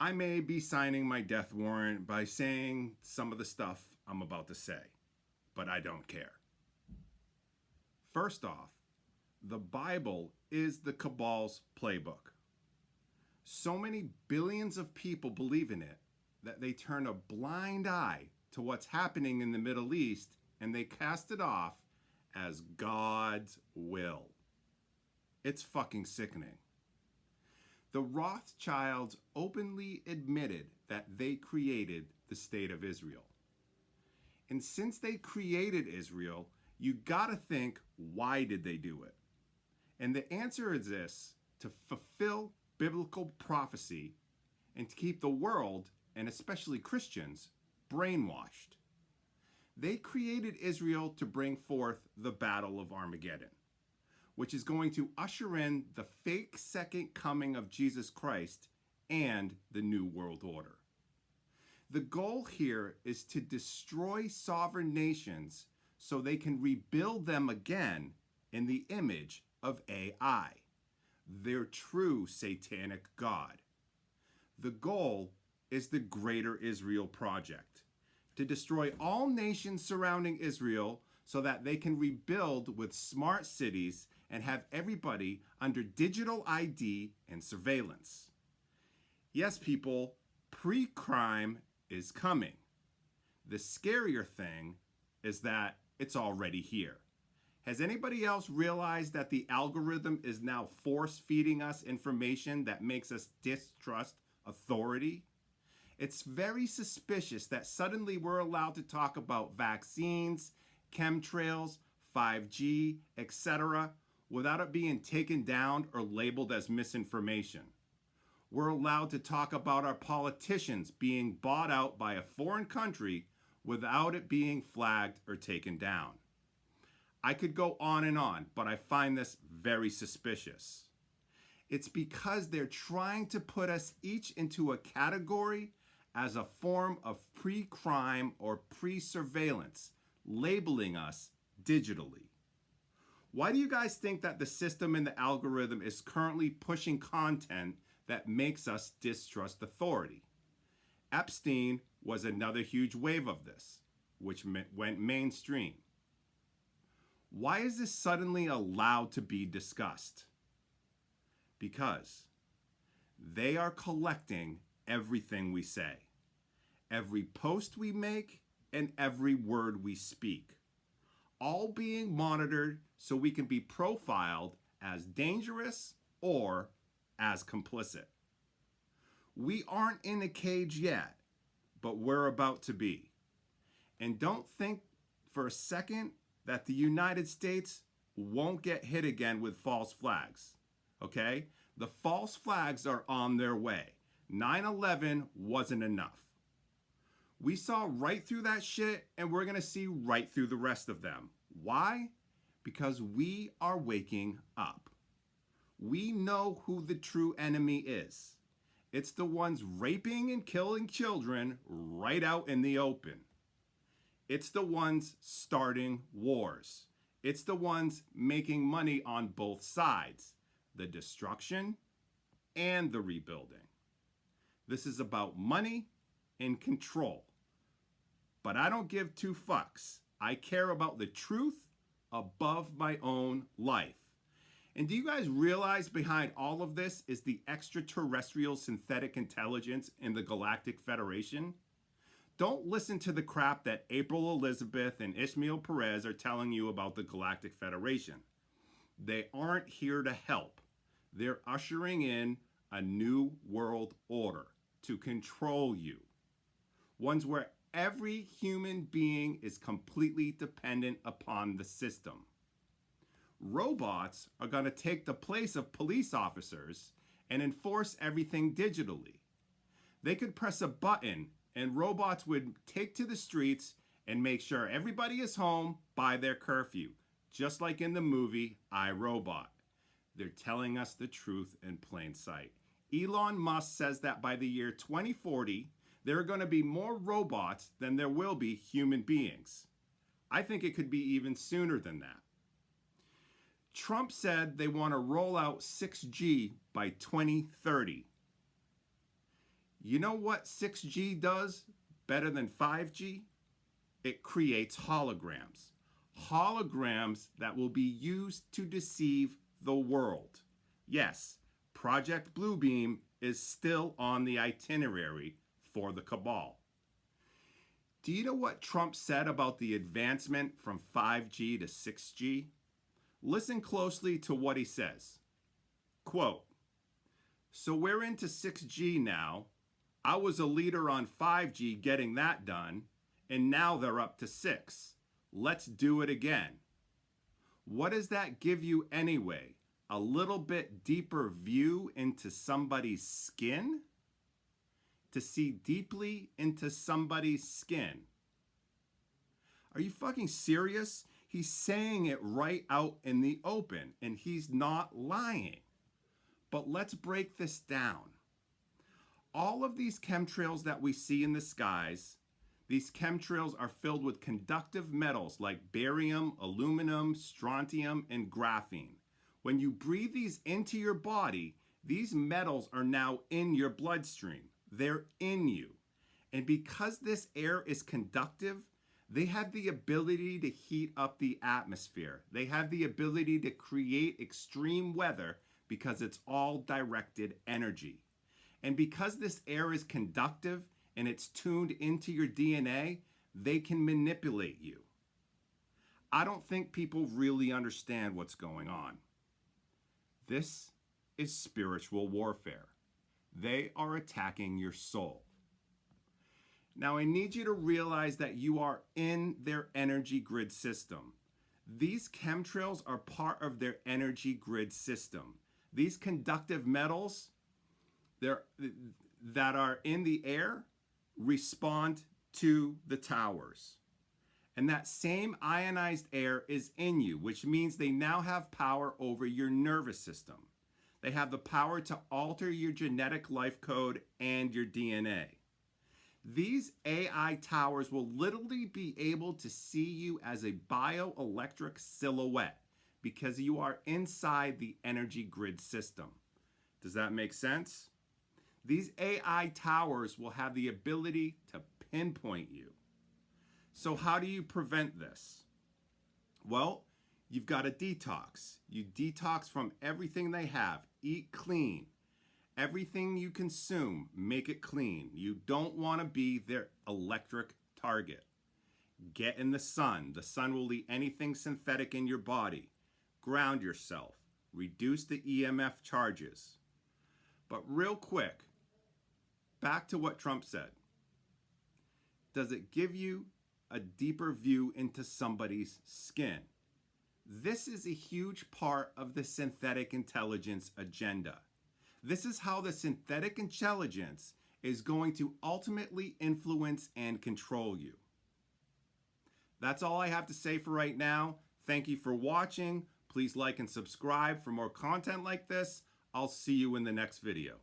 I may be signing my death warrant by saying some of the stuff I'm about to say, but I don't care. First off, the Bible is the cabal's playbook. So many billions of people believe in it that they turn a blind eye to what's happening in the Middle East and they cast it off as God's will. It's fucking sickening. The Rothschilds openly admitted that they created the state of Israel. And since they created Israel, you gotta think, why did they do it? And the answer is this: to fulfill biblical prophecy and to keep the world, and especially Christians, brainwashed. They created Israel to bring forth the Battle of Armageddon, which is going to usher in the fake second coming of Jesus Christ and the New World Order. The goal here is to destroy sovereign nations so they can rebuild them again in the image of AI, their true satanic god. The goal is the Greater Israel Project, to destroy all nations surrounding Israel so that they can rebuild with smart cities and have everybody under digital ID and surveillance. Yes, people, pre-crime is coming. The scarier thing is that it's already here. Has anybody else realized that the algorithm is now force-feeding us information that makes us distrust authority? It's very suspicious that suddenly we're allowed to talk about vaccines, chemtrails, 5G, etc., without it being taken down or labeled as misinformation. We're allowed to talk about our politicians being bought out by a foreign country without it being flagged or taken down. I could go on, but I find this very suspicious. It's because they're trying to put us each into a category as a form of pre-crime or pre-surveillance, labeling us digitally. Why do you guys think that the system and the algorithm is currently pushing content that makes us distrust authority? Epstein was another huge wave of this, which went mainstream. Why is this suddenly allowed to be discussed? Because they are collecting everything we say, every post we make, and every word we speak, all being monitored so we can be profiled as dangerous or as complicit. We aren't in a cage yet, but we're about to be. And don't think for a second that the United States won't get hit again with false flags, okay? The false flags are on their way. 9/11 wasn't enough. We saw right through that shit, and we're gonna see right through the rest of them. Why? Because we are waking up. We know who the true enemy is. It's the ones raping and killing children right out in the open. It's the ones starting wars. It's the ones making money on both sides, the destruction and the rebuilding. This is about money and control. But I don't give two fucks. I care about the truth above my own life. And do you guys realize behind all of this is the extraterrestrial synthetic intelligence in the Galactic Federation? Don't listen to the crap that April Elizabeth and Ishmael Perez are telling you about the Galactic Federation. They aren't here to help. They're ushering in a new world order to control you. Ones where every human being is completely dependent upon the system. Robots are going to take the place of police officers and enforce everything digitally. They could press a button and robots would take to the streets and make sure everybody is home by their curfew, just like in the movie I, Robot. They're telling us the truth in plain sight. Elon Musk says that by the year 2040, there are going to be more robots than there will be human beings. I think it could be even sooner than that. Trump said they want to roll out 6G by 2030. You know what 6G does better than 5G? It creates holograms. Holograms that will be used to deceive the world. Yes, Project Bluebeam is still on the itinerary for the cabal. Do you know what Trump said about the advancement from 5G to 6G? Listen closely to what he says. Quote, "So we're into 6G now. I was a leader on 5G getting that done, and now they're up to 6. Let's do it again." What does that give you anyway? A little bit deeper view into somebody's skin? To see deeply into somebody's skin. Are you fucking serious? He's saying it right out in the open, and he's not lying. But let's break this down. All of these chemtrails that we see in the skies, these chemtrails are filled with conductive metals like barium, aluminum, strontium, and graphene. When you breathe these into your body, these metals are now in your bloodstream. They're in you. And because this air is conductive, they have the ability to heat up the atmosphere. They have the ability to create extreme weather because it's all directed energy. And because this air is conductive and it's tuned into your DNA, they can manipulate you. I don't think people really understand what's going on. This is spiritual warfare. They are attacking your soul. Now, I need you to realize that you are in their energy grid system. These chemtrails are part of their energy grid system. These conductive metals that are in the air respond to the towers. And that same ionized air is in you, which means they now have power over your nervous system. They have the power to alter your genetic life code and your DNA. These AI towers will literally be able to see you as a bioelectric silhouette because you are inside the energy grid system. Does that make sense? These AI towers will have the ability to pinpoint you. So how do you prevent this? Well, you've got to detox. You detox from everything they have. Eat clean. Everything you consume, make it clean. You don't want to be their electric target. Get in the sun. The sun will eat anything synthetic in your body. Ground yourself. Reduce the EMF charges. But real quick, back to what Trump said. Does it give you a deeper view into somebody's skin? This is a huge part of the synthetic intelligence agenda. This is how the synthetic intelligence is going to ultimately influence and control you. That's all I have to say for right now. Thank you for watching. Please like and subscribe for more content like this. I'll see you in the next video.